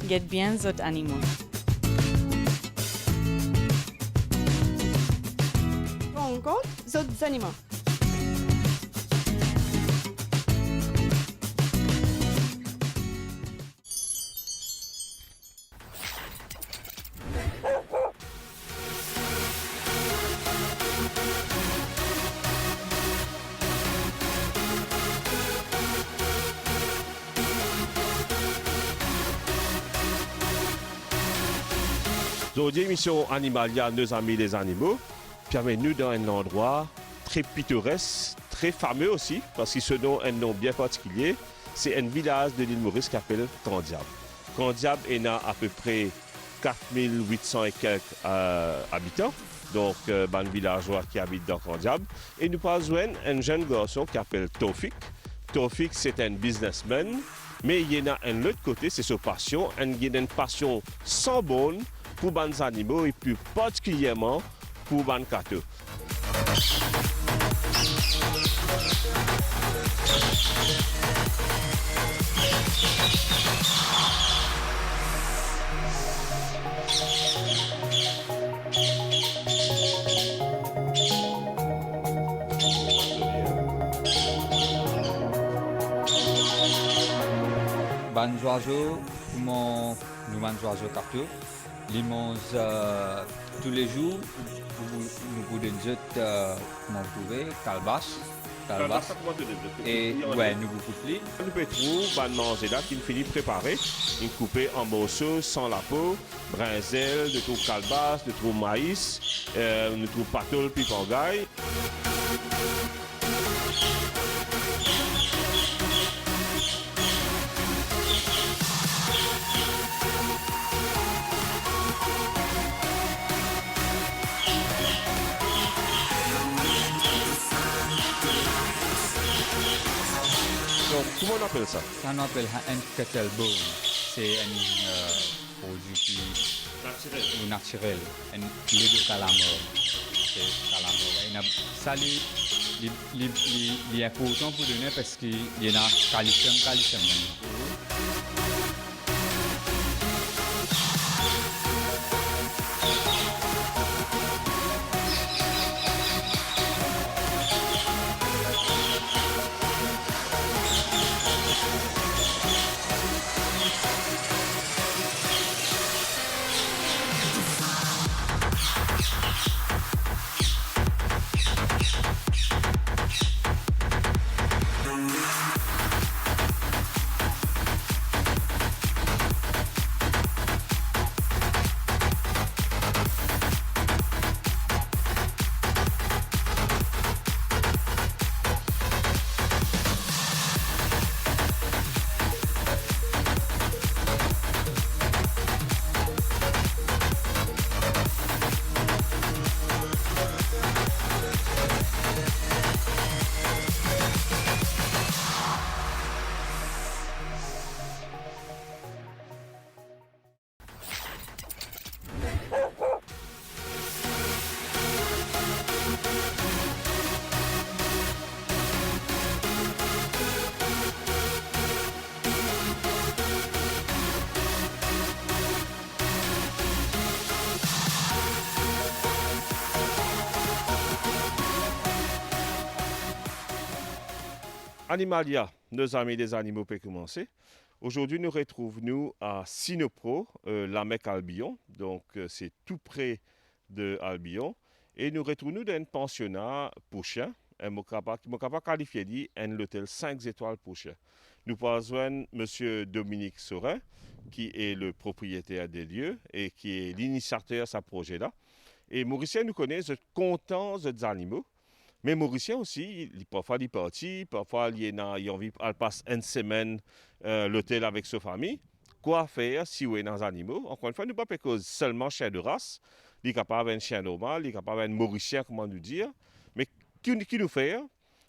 guette bien les animaux. Encore les animaux. Aujourd'hui, émission Animalia, nos amis les animaux, permet-nous dans un endroit très pittoresque, très fameux aussi, parce qu'il se nomme un nom bien particulier. C'est un village de l'île Maurice qui s'appelle Candiabe. Candiabe est à peu près 4800 et quelques habitants, donc un villageois qui habite dans Candiabe. Et nous passons un jeune garçon qui s'appelle Tofik. Tofik, c'est un businessman, mais il y a un autre côté, c'est sa passion. Il y a une passion sans borne pour les animaux et plus particulièrement pour les cadeaux. Les oiseaux, nous oiseaux captures, les mangent tous les jours. Nous pouvons dire comment trouver calebasse. Et ouais, nous beaucoup plus. Nous pouvons trouver un manger là qui finit préparé, une coupée en morceaux sans la peau, brinzelle, de trouve calebasse, de trouve maïs, nous trouve patol puis pangaille. Donc, comment on appelle ça? Ça on appelle un kettlebone. C'est un produit naturel, un lait de calamar. C'est calamar. Ça, il est important pour donner parce qu'il y a calcium. Animalia, nos amis des animaux peuvent commencer. Aujourd'hui, nous retrouvons à Sinopro, la Mecque Albion. Donc, c'est tout près de Albion. Et nous retrouvons dans un pensionnat pour chiens. Je ne peux pas qualifier un hôtel 5 étoiles pour chiens. Nous passons M. Dominique Saurin, qui est le propriétaire des lieux et qui est l'initiateur de ce projet-là. Et Mauricien nous connaît, je suis content des animaux. Mais Mauricien aussi, parfois il partit, parfois il a envie de passer une semaine à l'hôtel avec sa famille. Quoi faire si on est dans les animaux? Encore une fois, nous ne parlons pas seulement chien de race. Il est capable d'un chien normal, il est capable d'un Mauricien, comment nous dire. Mais qui nous fait?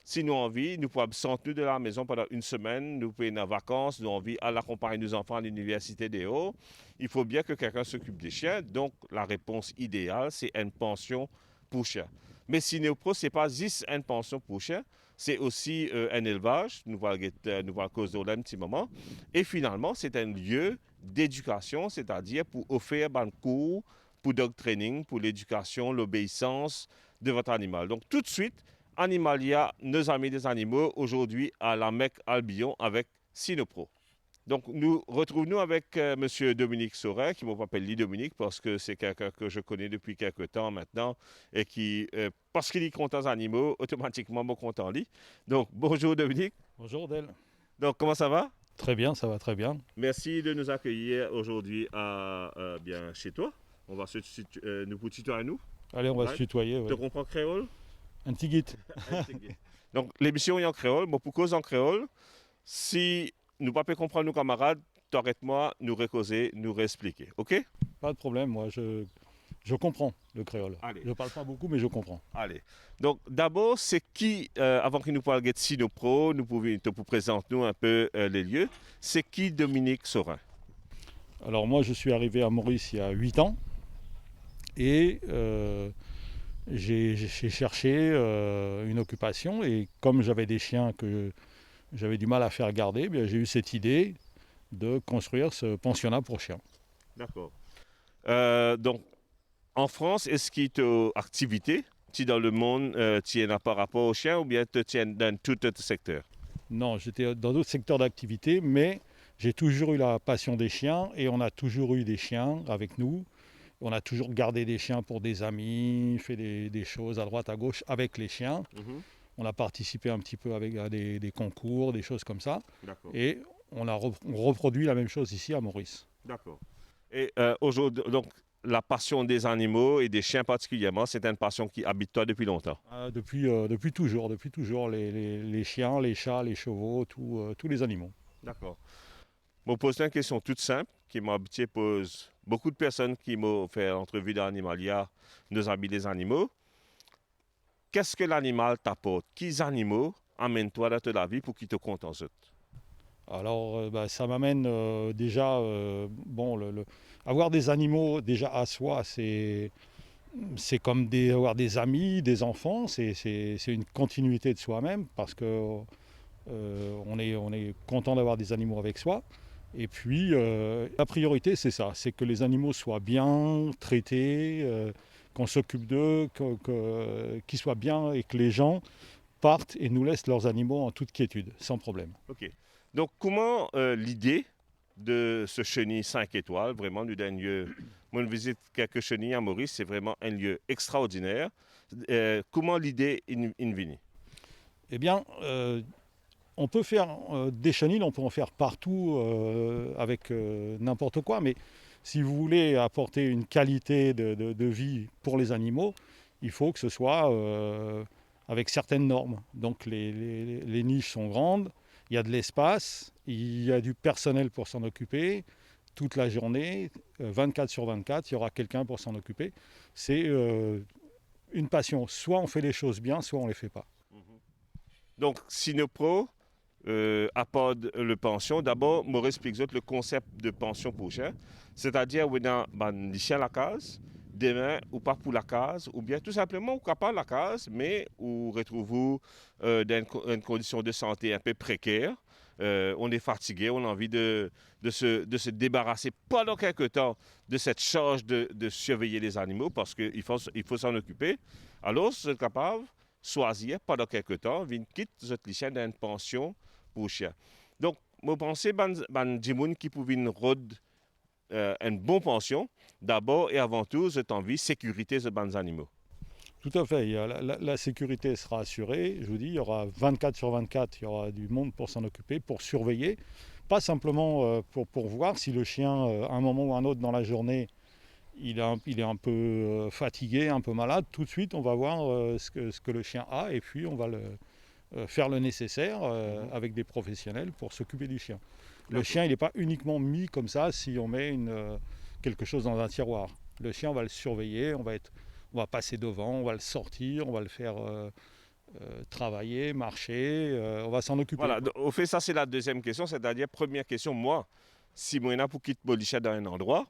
Si nous avons envie, nous pouvons absenter de la maison pendant une semaine, nous pouvons aller en vacances, nous avons envie d'aller accompagner nos enfants à l'université des Hauts. Il faut bien que quelqu'un s'occupe des chiens. Donc, la réponse idéale, c'est une pension pour chiens. Mais Sinopro, ce n'est pas juste une pension pour chiens, c'est aussi un élevage, nous allons causer un petit moment. Et finalement, c'est un lieu d'éducation, c'est-à-dire pour offrir un cours pour dog training, pour l'éducation, l'obéissance de votre animal. Donc tout de suite, Animalia, nos amis des animaux, aujourd'hui à la Mecque Albion avec Sinopro. Donc nous retrouvons avec Monsieur Dominique Saurin, qui m'appelle Lee Dominique parce que c'est quelqu'un que je connais depuis quelques temps maintenant et qui, parce qu'il est content des animaux, automatiquement me content lui. Donc bonjour Dominique. Bonjour Del. Donc comment ça va? Très bien, ça va très bien. Merci de nous accueillir aujourd'hui bien chez toi. On va nous vous tutoyer à nous. Allez, on va Ouais. se tutoyer. Tu Ouais. comprends créole? Un petit guide. Donc l'émission est en créole, mais pour cause en créole, si nous ne pouvons pas comprendre nos camarades, t'arrête-moi, nous récauser, nous réexpliquer. OK? Pas de problème, moi je comprends le créole. Allez. Je parle pas beaucoup, mais je comprends. Allez. Donc d'abord, c'est qui, avant que nous parlions de Sinopro, nous pouvons te présenter nous un peu les lieux, c'est qui Dominique Saurin? Alors moi, je suis arrivé à Maurice il y a 8 ans et j'ai cherché une occupation et comme j'avais des chiens que j'avais du mal à faire garder, bien, j'ai eu cette idée de construire ce pensionnat pour chiens. D'accord. Donc, en France, est-ce qu'il y a activité? Tu dans le monde, tu es par rapport aux chiens ou bien tu tiens dans tout autre secteur? Non, j'étais dans d'autres secteurs d'activité, mais j'ai toujours eu la passion des chiens et on a toujours eu des chiens avec nous. On a toujours gardé des chiens pour des amis, fait des choses à droite, à gauche avec les chiens. Mhm. On a participé un petit peu à des concours, des choses comme ça. D'accord. Et on reproduit la même chose ici à Maurice. D'accord. Et aujourd'hui, donc, la passion des animaux et des chiens particulièrement, c'est une passion qui habite toi depuis longtemps. Depuis toujours, les chiens, les chats, les chevaux, tous les animaux. D'accord. Je me pose une question toute simple qui m'a habitué pose beaucoup de personnes qui m'ont fait l'entrevue d'Animalia, nos amis des animaux. Qu'est-ce que l'animal t'apporte? Quels animaux amènent-toi dans ta vie pour qu'ils te comptent en eux? Alors, ça m'amène déjà, avoir des animaux déjà à soi, c'est comme avoir des amis, des enfants, c'est une continuité de soi-même parce que on est content d'avoir des animaux avec soi. Et puis, la priorité, c'est ça, c'est que les animaux soient bien traités, qu'on s'occupe d'eux, qu'ils soient bien et que les gens partent et nous laissent leurs animaux en toute quiétude, sans problème. OK. Donc, comment l'idée de ce chenil 5 étoiles, vraiment, nous donne lieu. Moi, je visite quelques chenilles à Maurice, c'est vraiment un lieu extraordinaire. Comment l'idée est venue? Eh bien, on peut faire des chenilles, on peut en faire partout avec n'importe quoi, mais si vous voulez apporter une qualité de vie pour les animaux, il faut que ce soit avec certaines normes. Donc les niches sont grandes, il y a de l'espace, il y a du personnel pour s'en occuper toute la journée, 24 sur 24, il y aura quelqu'un pour s'en occuper. C'est une passion. Soit on fait les choses bien, soit on ne les fait pas. Donc, Sinopro apporte le pension. D'abord, Maurice explique le concept de pension pour chien, c'est-à-dire où dans les chiens la case, demain ou pas pour la case, ou bien tout simplement ou pas la case, mais où retrouvez-vous dans une condition de santé un peu précaire. On est fatigué, on a envie de se débarrasser pendant quelque temps de cette charge de surveiller les animaux parce qu'il faut s'en occuper. Alors, vous êtes capable choisir pendant quelque temps, venir quitter votre chien dans une pension pour chien. Donc, je pense que des gens qui peuvent rôder une bonne pension, d'abord et avant tout, j'ai envie de sécurité de ces animaux. Tout à fait, la sécurité sera assurée, je vous dis, il y aura 24 sur 24, il y aura du monde pour s'en occuper, pour surveiller, pas simplement pour voir si le chien, à un moment ou à un autre dans la journée, il est un peu fatigué, un peu malade, tout de suite on va voir ce que le chien a et puis on va faire le nécessaire avec des professionnels pour s'occuper du chien. Le chien, il n'est pas uniquement mis comme ça si on met quelque chose dans un tiroir. Le chien, on va le surveiller, on va passer devant, on va le sortir, on va le faire travailler, marcher, on va s'en occuper. Voilà, au fait, ça c'est la deuxième question, c'est-à-dire, première question, moi, si moi, pour quitter mon chien dans un endroit,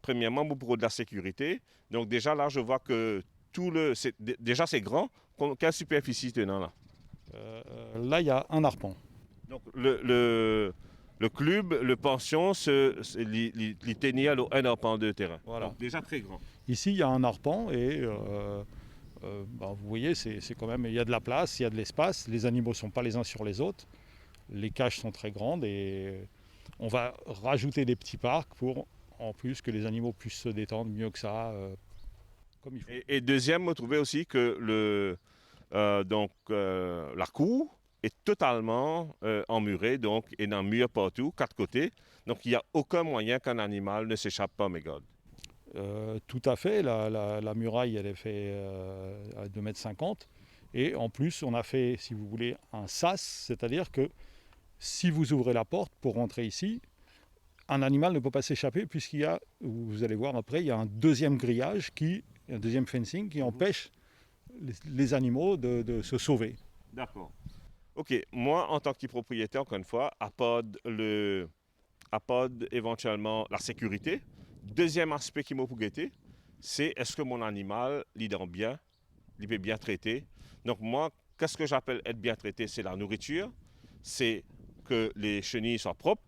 premièrement, pour de la sécurité, donc déjà là, je vois que déjà c'est grand, quelle superficie tu as là? Là, il y a un arpent. Donc le club, le pension, il tenait à un arpent de terrain. Voilà. Donc, déjà très grand. Ici, il y a un arpent et vous voyez, c'est quand même, il y a de la place, il y a de l'espace. Les animaux ne sont pas les uns sur les autres. Les cages sont très grandes et on va rajouter des petits parcs pour, en plus, que les animaux puissent se détendre mieux que ça, comme il faut. Et deuxième, vous trouvez aussi que la cour est totalement emmurée, donc et dans mur partout, quatre côtés. Donc il n'y a aucun moyen qu'un animal ne s'échappe pas, mes gars. Tout à fait, la muraille elle est faite à 2,50 m. Et en plus, on a fait, si vous voulez, un sas, c'est-à-dire que si vous ouvrez la porte pour rentrer ici, un animal ne peut pas s'échapper puisqu'il y a, vous allez voir après, il y a un deuxième grillage, un deuxième fencing qui empêche les animaux de se sauver. D'accord. OK. Moi, en tant que propriétaire, encore une fois, apporte éventuellement la sécurité. Deuxième aspect qui m'a pour guetter, c'est est-ce que mon animal, il est bien, il est bien traité. Donc moi, qu'est-ce que j'appelle être bien traité? C'est la nourriture, c'est que les chenilles soient propres,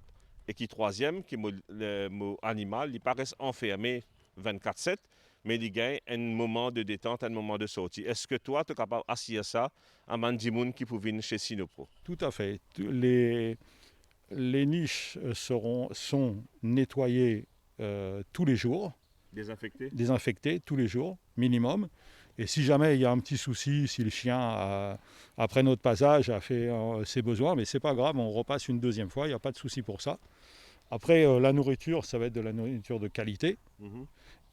et qui troisième, que mon animal, il paraisse enfermé 24/7, mais il gagne un moment de détente, un moment de sortie. Est-ce que toi, tu es capable d'assurer ça à Mandimoun qui peut venir chez Sinopro? Tout à fait. Les niches sont nettoyées tous les jours, Désinfecté? désinfectées tous les jours, minimum. Et si jamais il y a un petit souci, si le chien, après notre passage, a fait ses besoins, mais c'est pas grave, on repasse une deuxième fois, il n'y a pas de souci pour ça. Après, la nourriture, ça va être de la nourriture de qualité.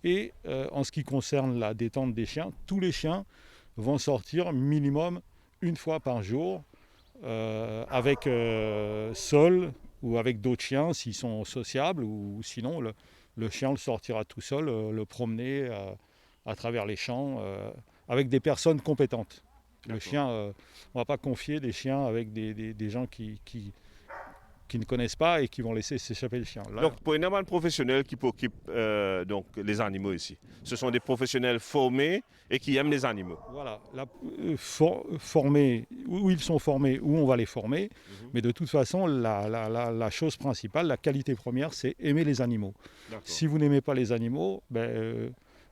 Et en ce qui concerne la détente des chiens, tous les chiens vont sortir minimum une fois par jour avec seul ou avec d'autres chiens s'ils sont sociables, ou sinon le chien le sortira tout seul, le promener à travers les champs avec des personnes compétentes. Le chien, on ne va pas confier des chiens avec des gens qui ne connaissent pas et qui vont laisser s'échapper le chien. Là, donc, pour un normal professionnel qui occupe donc, les animaux ici, ce sont des professionnels formés et qui aiment les animaux. Voilà, formés, où ils sont formés, où on va les former. Mais de toute façon, la chose principale, la qualité première, c'est aimer les animaux. Si vous n'aimez pas les animaux, vous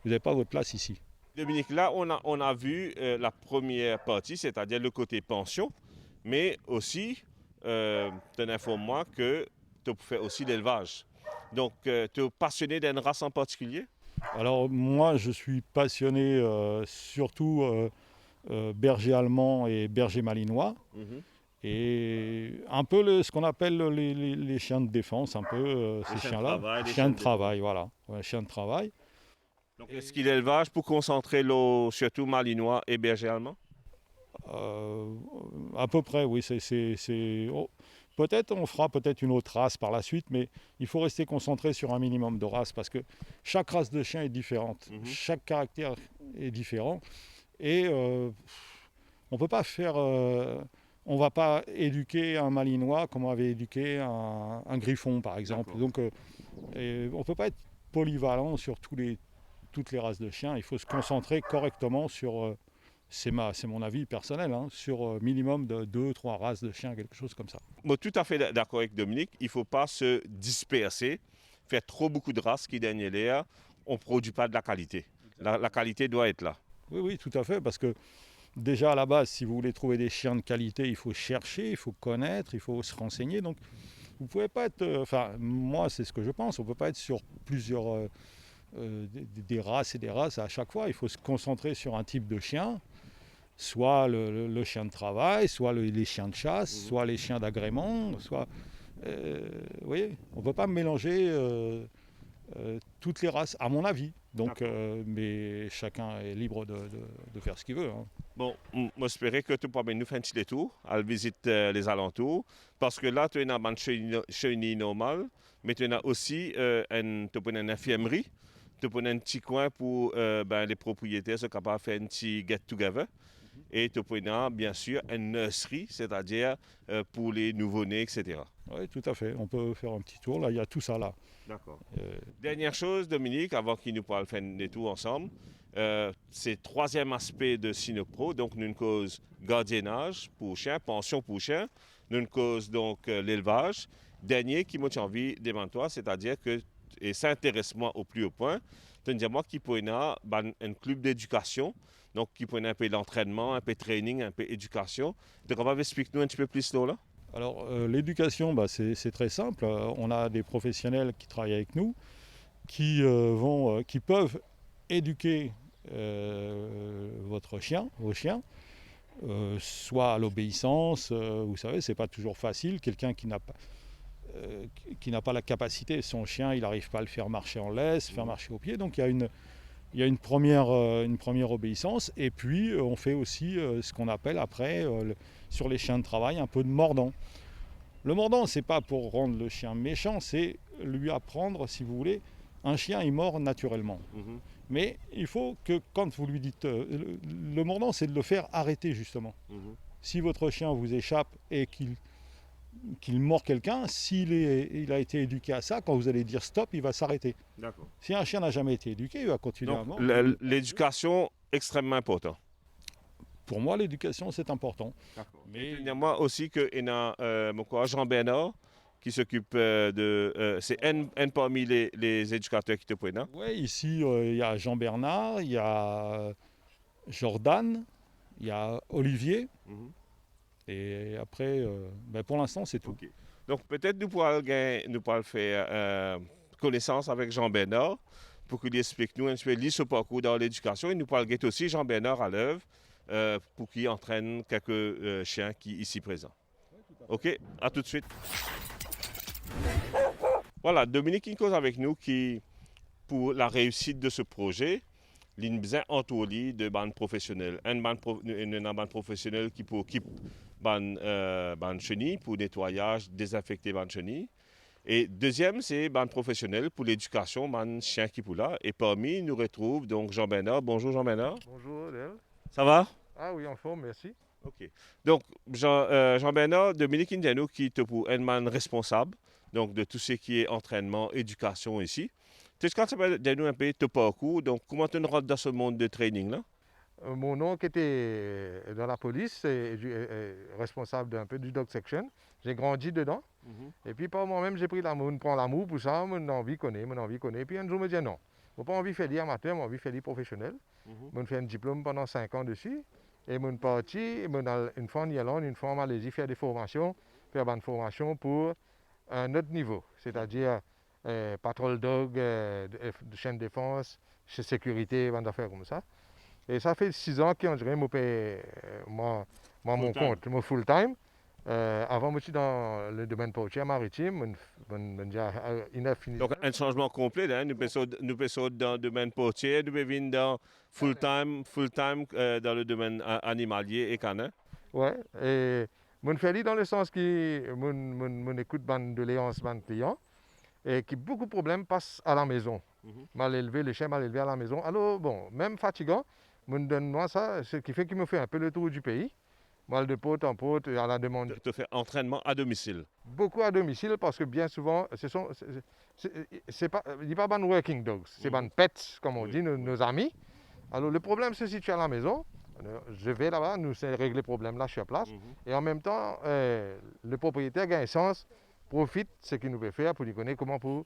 n'avez pas votre place ici. Dominique, là, on a vu la première partie, c'est-à-dire le côté pension, mais aussi, tu informes-moi que tu fais aussi l'élevage. Donc, tu es passionné d'une race en particulier? Alors, moi, je suis passionné surtout berger allemand et berger malinois. Et un peu ce qu'on appelle les chiens de défense, un peu ces chiens-là. Chiens de travail, voilà. Ouais, chiens de travail. Donc, est-ce qu'il élevage pour concentrer surtout malinois et berger allemand? À peu près, oui. Peut-être on fera peut-être une autre race par la suite, mais il faut rester concentré sur un minimum de races parce que chaque race de chien est différente. Chaque caractère est différent. Et on peut pas faire... on ne va pas éduquer un malinois comme on avait éduqué un griffon, par exemple. Donc, on ne peut pas être polyvalent sur toutes les races de chiens. Il faut se concentrer correctement sur, c'est mon avis personnel, sur minimum de 2-3 races de chiens, quelque chose comme ça. Moi, tout à fait d'accord avec Dominique. Il ne faut pas se disperser, faire trop beaucoup de races qui dernier l'air. On ne produit pas de la qualité. La qualité doit être là. Oui, tout à fait, parce que déjà à la base, si vous voulez trouver des chiens de qualité, il faut chercher, il faut connaître, il faut se renseigner. Donc, vous ne pouvez pas être... moi, c'est ce que je pense. On ne peut pas être sur plusieurs... des races et des races à chaque fois. Il faut se concentrer sur un type de chien, soit le chien de travail, soit les chiens de chasse, soit les chiens d'agrément, soit... vous voyez, on ne peut pas mélanger toutes les races, à mon avis. Donc, mais chacun est libre de faire ce qu'il veut. Bon, j'espère que tu pourras nous faire un petit détour, à visiter les alentours, parce que là, tu es dans une chenille normale, mais tu as aussi une infirmerie, tu as un petit coin pour les propriétaires sont capables de faire un petit get-together. Et tu as bien sûr une nurserie, c'est-à-dire pour les nouveau-nés, etc. Oui, tout à fait. On peut faire un petit tour. Là, il y a tout ça là. D'accord. Euh, Dernière chose, Dominique, avant qu'il nous parle faire des tours ensemble, c'est le troisième aspect de Sinopro. Donc, nous une cause gardiennage pour chiens, pension pour chiens. Nous une cause donc l'élevage. Dernier qui m'a envie de toi, c'est-à-dire que, et ça intéresse moi au plus haut point, tu dis moi qui peut un club d'éducation, donc qui peut un peu d'entraînement, un peu de training, un peu d'éducation. Tu es capable d'expliquer nous un petit peu plus là? Alors, l'éducation, bah, c'est très simple. On a des professionnels qui travaillent avec nous, qui peuvent éduquer votre chien, vos chiens, soit à l'obéissance. Vous savez, c'est pas toujours facile. Quelqu'un qui n'a pas la capacité, son chien, il n'arrive pas à le faire marcher en laisse, faire marcher au pied. Donc il y a une première obéissance. Et puis on fait aussi ce qu'on appelle après, sur les chiens de travail, un peu de mordant. Le mordant, c'est pas pour rendre le chien méchant, c'est lui apprendre, si vous voulez, un chien il mord naturellement. Mais il faut que quand vous lui dites, le mordant, c'est de le faire arrêter justement. Si votre chien vous échappe et qu'il mord quelqu'un, il a été éduqué à ça, quand vous allez dire stop, il va s'arrêter. D'accord. Si un chien n'a jamais été éduqué, il va continuer à Donc, mordre. l'éducation, extrêmement important. Pour moi, l'éducation, c'est important. Mais il y a moi aussi que il y a mon coach Jean-Bernard qui s'occupe c'est un parmi les éducateurs qui te prennent. Oui, ici, il y a Jean-Bernard, il y a Jordan, il y a Olivier. Et après, pour l'instant, c'est tout. Okay. Donc, peut-être nous pourrons faire connaissance avec Jean-Bernard pour qu'il explique nous un petit peu ce parcours dans l'éducation. Et nous pourrons guetter aussi Jean-Bernard à l'œuvre pour qu'il entraîne quelques chiens qui ici présents. OK, à tout de suite. Voilà, Dominique qui cause avec nous qui, pour la réussite de ce projet, il besoin entouré de bandes professionnelles. Une bande professionnelle qui pour bande chenille pour nettoyage, désinfecter bande chenille. Et deuxième, c'est bande professionnelle pour l'éducation, bande chien qui pour là. Et parmi, nous retrouve donc Jean-Bernard. Bonjour Jean-Bernard. Bonjour Adèle. Ça va? Ah oui, en forme, merci. OK. Donc, Jean-Bernard, Dominique Indiano qui est pour un man responsable donc de tout ce qui est entraînement, éducation ici. Tu sais, quand ça va dire nous un peu ton parcours, donc comment tu rentres dans ce monde de training là? Mon oncle était dans la police et responsable d'un peu du dog section. J'ai grandi dedans. Et puis par moi-même, j'ai pris l'amour, prends l'amour pour ça, mon envie connaît. Puis un jour, je me dis non, je n'ai pas envie de faire amateur, j'ai envie de faire professionnel. Je fais un diplôme pendant 5 ans dessus. Et je suis parti, une fois en Irlande, une fois en Malaisie, faire des formations, faire une formation pour un autre niveau, c'est-à-dire patrol dog, chaîne de défense, sécurité, des affaires comme ça. Et ça fait 6 ans que je paye mon compte, mon full time. Avant, je suis dans le domaine portuaire maritime. Donc, un changement complet, hein? Nous passons dans le domaine portuaire, nous venons dans full time dans le domaine animalier et canin. Oui, et je fais dans le sens que je écoute de doléances de clients et que beaucoup de problèmes passent à la maison. Mal élevé, les chiens mal élevés à la maison. Alors, bon, même fatigant, je donne moi ça, ce qui fait qu'il me fait un peu le tour du pays. Mal de pote en pote, à la demande. Tu fais entraînement à domicile? Beaucoup à domicile parce que bien souvent, c'est pas ban working dogs, c'est ban pets, comme on dit, nos amis. Alors le problème se situe à la maison. Je vais là-bas, nous régler le problème là sur place. Et en même temps, le propriétaire gagne sens, profite ce qu'il nous peut faire pour lui connaître comment pour...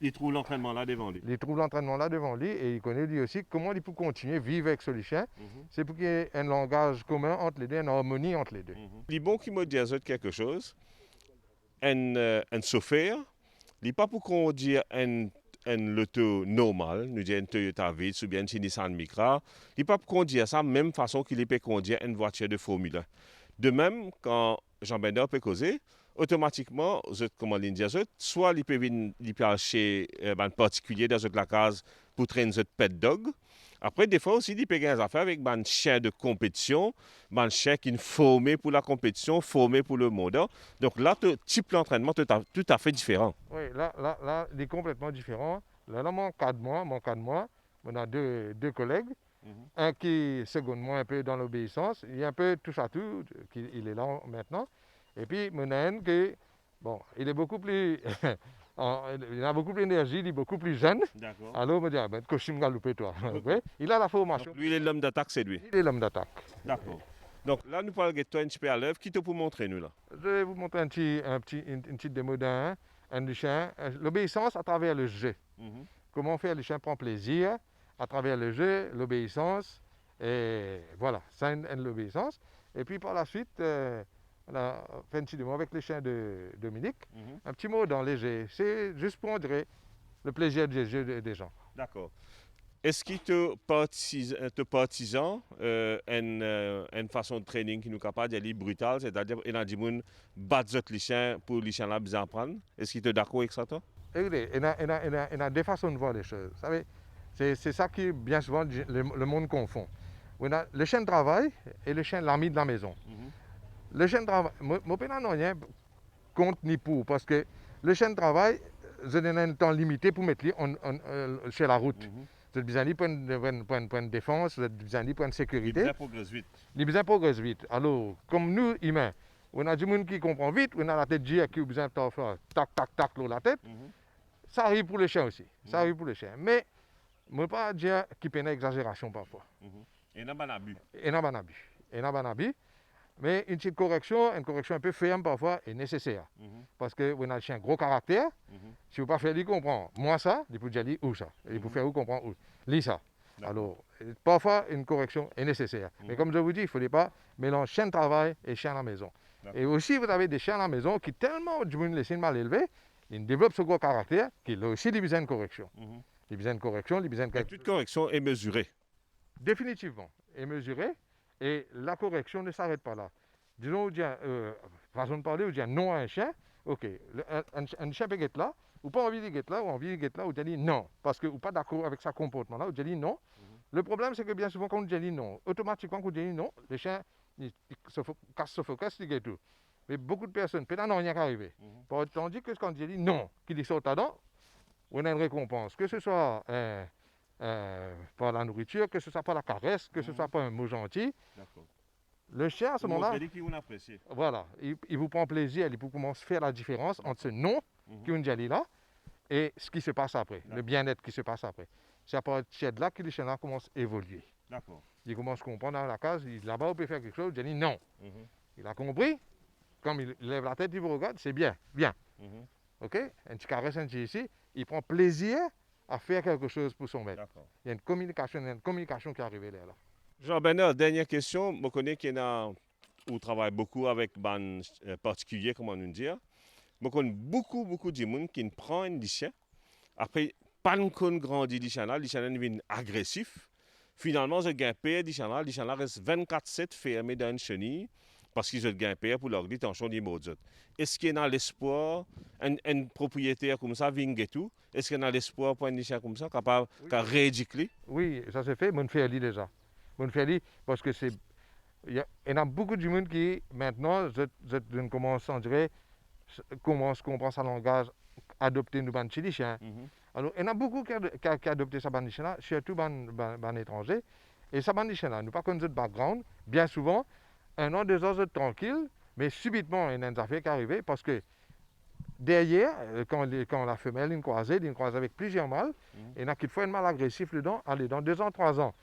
Il trouve l'entraînement là devant lui. Il trouve l'entraînement là devant lui et il connaît lui aussi comment il peut continuer à vivre avec ce chien. C'est pour qu'il y ait un langage commun entre les deux, une harmonie entre les deux. Il est bon qu'il me dise quelque chose. Un chauffeur, il n'est pas pour qu'on dise un auto normal, nous disons un Toyota Vitz ou bien un Nissan Micra. Il n'est pas pour qu'on dise ça, même façon qu'il peut conduire une voiture de Formule 1. De même, quand Jean-Bernard peut causer, automatiquement, comme on dit, soit il peut acheter un particulier dans la case pour traîner un pet dog. Après, des fois aussi, il peut gagner des affaires avec un chien de compétition, un chien qui est formé pour la compétition, formé pour le monde. Donc là, le type d'entraînement est tout à fait différent. Oui, là, il est complètement différent. Là, mon cas de moi, on a deux collègues. un qui seconde moi un peu dans l'obéissance, il est un peu touche à tout, il est là maintenant. Et puis, mon un qui, bon, il est beaucoup plus, il a beaucoup plus d'énergie, il est beaucoup plus jeune. D'accord. Alors, on me dit, ah ben, costume galopé, toi. Oui, il a la formation. Donc, lui, il est l'homme d'attaque, c'est lui. Il est l'homme d'attaque. D'accord. Donc là, nous parlons de toi un petit peu à l'œuvre. Qui te peut montrer, nous, là? Je vais vous montrer une petite démo d'un du chien. L'obéissance à travers le jeu. Comment faire le chien prend plaisir à travers le jeu, l'obéissance. Et voilà, ça c'est l'obéissance. Et puis par la suite, on a fait un petit démo avec les chiens de Dominique. Un petit mot dans les jeux. C'est juste pour montrer le plaisir des jeux des gens. D'accord. Est-ce qu'il te partisan une façon de training qui nous capable d'aller brutale, c'est-à-dire il y a des gens qui battent les chiens pour les chiens là bien apprendre? Est-ce qu'il est d'accord avec ça, toi? Écoutez, il y a des façons de voir les choses. Vous savez, c'est ça qui bien souvent le monde confond. On a le chien de travail et le chien l'ami de la maison. Le chien de travail, moi non rien contre ni pour, parce que le chien de travail, je donne un temps limité pour mettre lui sur la route. Vous êtes besoin pour une défense, vous êtes besoin pour une sécurité. Il progresse vite. Il besoin progresse vite. Alors, comme nous, humains, on a du monde qui comprend vite, on a la tête qui a besoin de faire tac, tac, tac, la tête. Ça arrive pour les chiens aussi. Ça arrive pour les chiens. Mais, je ne peux pas dire qu'il y a une exagération parfois. Et il y a un abus. Il y a un abus. Il y a un abus. Mais une petite correction un peu ferme parfois est nécessaire. Parce que on a le chien gros caractère. Si vous ne pas faire, il comprend. Moi ça, il peut dire où ça. Il peut faire où comprendre où. Lis ça. Alors, parfois, une correction est nécessaire. Mais comme je vous dis, il ne faut pas mélanger chien de travail et chien à la maison. Et aussi, vous avez des chiens à la maison qui, tellement du monde laissé mal élevé, ils développent ce gros caractère qu'il a aussi besoin de correction. Il a besoin de correction, il a besoin de... Toute correction est mesurée. Définitivement, est mesurée. Et la correction ne s'arrête pas là. Disons, façon de parler, on dit non à un chien. Ok, un chien peut être là, ou pas envie de être là, ou envie de être là, ou dit non. Parce que ou pas d'accord avec sa comportement-là, ou dit non. Le problème, c'est que bien souvent, quand on dit non, automatiquement, quand on dit non, le chien il se focus, il tout. Mais beaucoup de personnes, peut-être n'ont rien qu'arrivé. Tandis que quand on dit non, qu'il sort là-dedans, on a une récompense. Que ce soit par la nourriture, que ce soit par la caresse, que ce soit par un mot gentil. Le chien, à ce moment-là, voilà, il vous prend plaisir, il vous commence à faire la différence entre ce non qu'on dit là et ce qui se passe après, le bien-être qui se passe après. C'est à partir de là que le chien commence à évoluer. Il commence à comprendre dans la case, là-bas on peut faire quelque chose, il dit non. Il a compris, comme il lève la tête, il vous regarde, c'est bien, bien. Ok, un petit caresse, un petit ici, il prend plaisir à faire quelque chose pour son maître. Il y a une communication qui est arrivée là. Jean-Bernard, dernière question. Je connais qu'il y en a qui travaillent beaucoup avec des particuliers, comment nous dire. Je connais beaucoup de gens qui prennent des chiens. Après, pas qu'on grandit des chiens là, les chiens deviennent agressifs. Finalement, je gagne père des chiens là restent 24/7 fermés dans une chenille parce qu'ils ont gagne père pour leur dire attention des mots. Est-ce qu'il y a l'espoir, un propriétaire comme ça, Vingetou, est-ce qu'il y a l'espoir pour un chien comme ça, capable de rééduquer? Oui, ça se fait, mon frère dit déjà. Mon frère dit, parce que c'est. Il y a beaucoup de monde qui, maintenant, je commence à comprendre sa langage, adopter nos bandes chez les chiens. Alors, il y en a beaucoup qui ont adopté sa bande de chiens, surtout les étrangers. Et sa bande de chiens, nous pas connaissons notre background, bien souvent, 1 an, 2 ans, c'est tranquille, mais subitement, il y a une affaire qui est arrivée parce que derrière, quand la femelle est croisée avec plusieurs mâles, il y en a qui font un mâle agressif dedans, allez, dans 2 ans, 3 ans.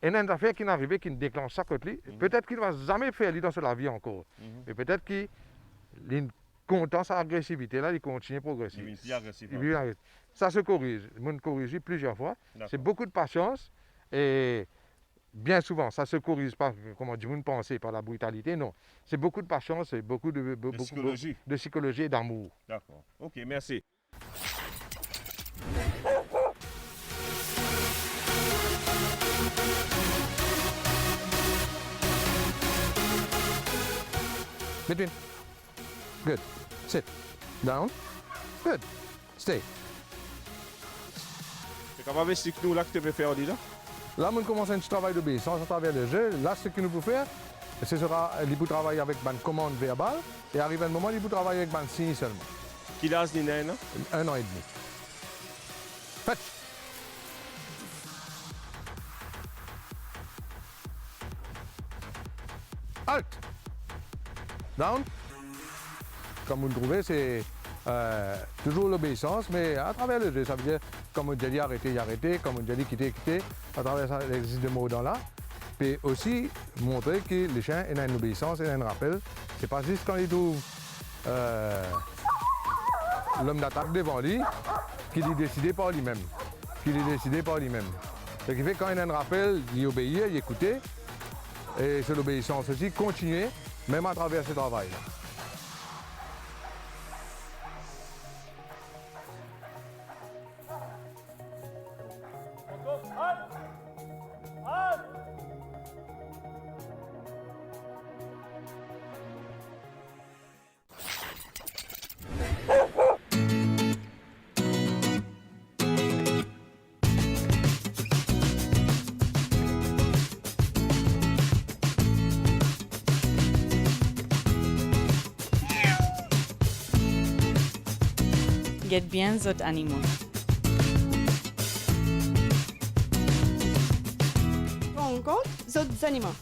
Il y a une affaire qui est arrivée, qui déclenche ça contre lui. Peut-être qu'il ne va jamais faire dans la vie encore. Mais peut-être qu'il est content sa agressivité là, il continue progressivement. Il est agressif. Ça se corrige. On corrige plusieurs fois. C'est beaucoup de patience et bien souvent, ça ne se corrige pas, comment dire, vous ne pensez par la brutalité, non. C'est beaucoup de patience et beaucoup de psychologie et d'amour. D'accord. Ok, merci. Between. Good. Sit. Down. Good. Stay. Tu es capable d'expliquer nous là que tu veux faire là? Là, on commence un petit travail d'obéissance à travers le jeu. Là, ce que nous pouvons faire, ce sera il faut travailler avec une commande verbale et arrive un moment, il faut travailler avec un signe seulement. Quel âge il a? 1 an et demi. Fetch. halt. Down. Comme vous le trouvez, c'est toujours l'obéissance, mais à travers le jeu. Ça veut dire, comme on dit arrêter, arrêter, comme on dit quitter, quitter. À travers ça, il existe des mots dans là. Puis aussi, montrer que les chiens ont une obéissance et un rappel. C'est pas juste quand ils trouvent l'homme d'attaque devant lui qu'il est décidé par lui-même. Ce qui fait quand il a un rappel, il obéit, il écoute. Et c'est l'obéissance aussi, continuer, même à travers ce travail. Guide bien vos animaux. Rencontre vos animaux.